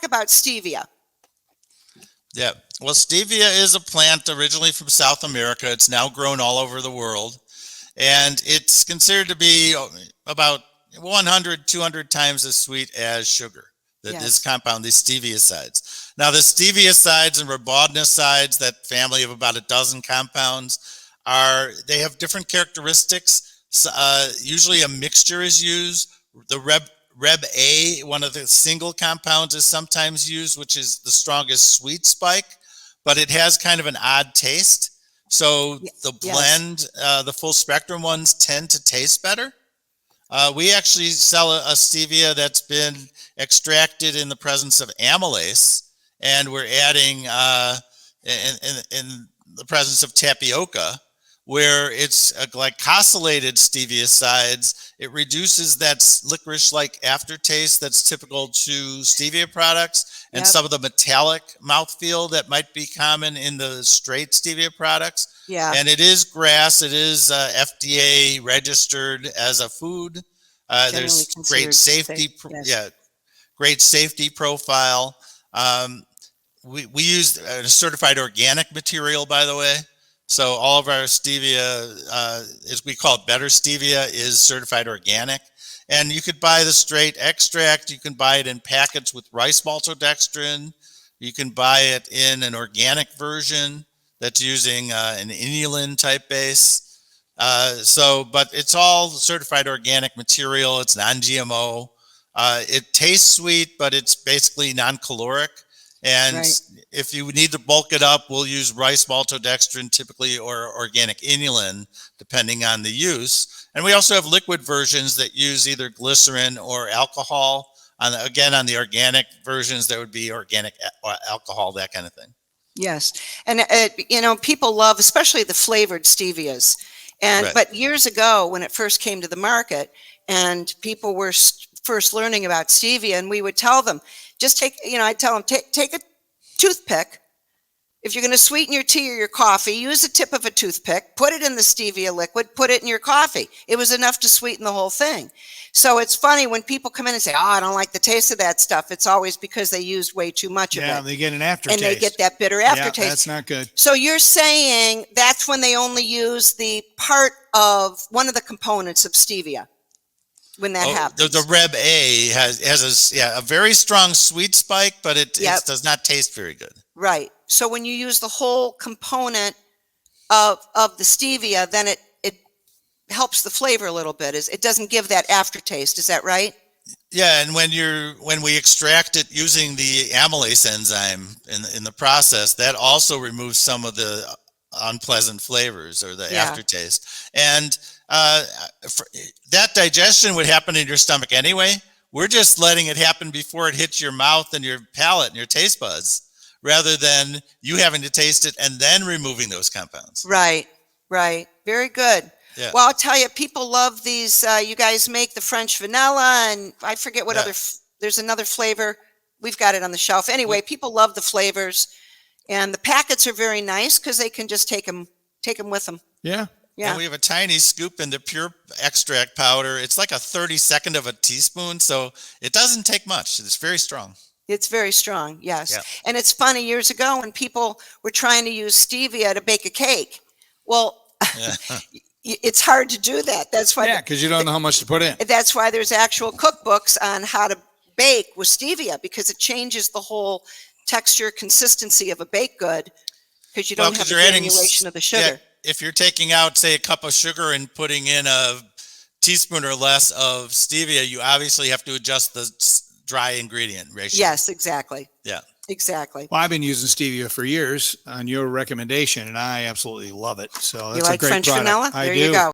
about stevia. Yeah. Well, stevia is a plant originally from South America. It's now grown all over the world. And it's considered to be about 100, 200 times as sweet as sugar. This compound, these steviosides. Now, the steviosides and riboside, that family of about a dozen compounds, they have different characteristics. Usually a mixture is used. The Reb A, one of the single compounds, is sometimes used, which is the strongest sweet spike, but it has kind of an odd taste. So the blend, the full spectrum ones tend to taste better. We actually sell a stevia that's been extracted in the presence of amylase, and we're adding in the presence of tapioca, where it's a glycosylated steviosides. It reduces that licorice-like aftertaste that's typical to stevia products and some of the metallic mouthfeel that might be common in the straight stevia products. Yeah. And it is GRAS. It is FDA registered as a food. There's great safety. Great safety profile. We use a certified organic material, by the way. So all of our stevia, as we call it, better stevia, is certified organic. And you could buy the straight extract. You can buy it in packets with rice maltodextrin. You can buy it in an organic version that's using an inulin type base. But it's all certified organic material. It's non-GMO. It tastes sweet, but it's basically non-caloric. And if you need to bulk it up, we'll use rice maltodextrin typically, or organic inulin, depending on the use. And we also have liquid versions that use either glycerin or alcohol. On the organic versions, that would be organic alcohol, that kind of thing. Yes. And, people love, especially the flavored stevias. But years ago, when it first came to the market and people were first learning about stevia, and we would tell them, I'd tell them, take a toothpick. If you're going to sweeten your tea or your coffee, use the tip of a toothpick, put it in the stevia liquid, put it in your coffee. It was enough to sweeten the whole thing. So it's funny when people come in and say, I don't like the taste of that stuff. It's always because they used way too much of it. Yeah, they get an aftertaste. And they get that bitter aftertaste. Yeah, that's not good. So you're saying that's when they only use the part of one of the components of stevia. When that happens. The Reb A has a very strong sweet spike, but it does not taste very good. Right. So when you use the whole component of the stevia, then it helps the flavor a little bit. It doesn't give that aftertaste. Is that right? Yeah, and when we extract it using the amylase enzyme in the process, that also removes some of the unpleasant flavors or the aftertaste. And that digestion would happen in your stomach anyway. We're just letting it happen before it hits your mouth and your palate and your taste buds, rather than you having to taste it and then removing those compounds. Right. Very good. Yeah. Well, I'll tell you, people love these. You guys make the French vanilla, and I forget what other. There's another flavor. We've got it on the shelf. Anyway, people love the flavors, and the packets are very nice because they can just take them with them. Yeah. Yeah. And we have a tiny scoop in the pure extract powder. It's like a 32nd of a teaspoon, so it doesn't take much. It's very strong. It's very strong, yes. Yeah. And it's funny, years ago when people were trying to use stevia to bake a cake, well, it's hard to do that. That's why. Yeah, because you don't know how much to put in. That's why there's actual cookbooks on how to bake with stevia, because it changes the whole texture, consistency of a baked good, because you don't have the granulation of the sugar. Yeah, if you're taking out, say, a cup of sugar and putting in a teaspoon or less of stevia, you obviously have to adjust the dry ingredient ratio. Yes, exactly. Yeah. Exactly. Well, I've been using stevia for years on your recommendation, and I absolutely love it. So that's you like a great French product. vanilla? I There do. you go.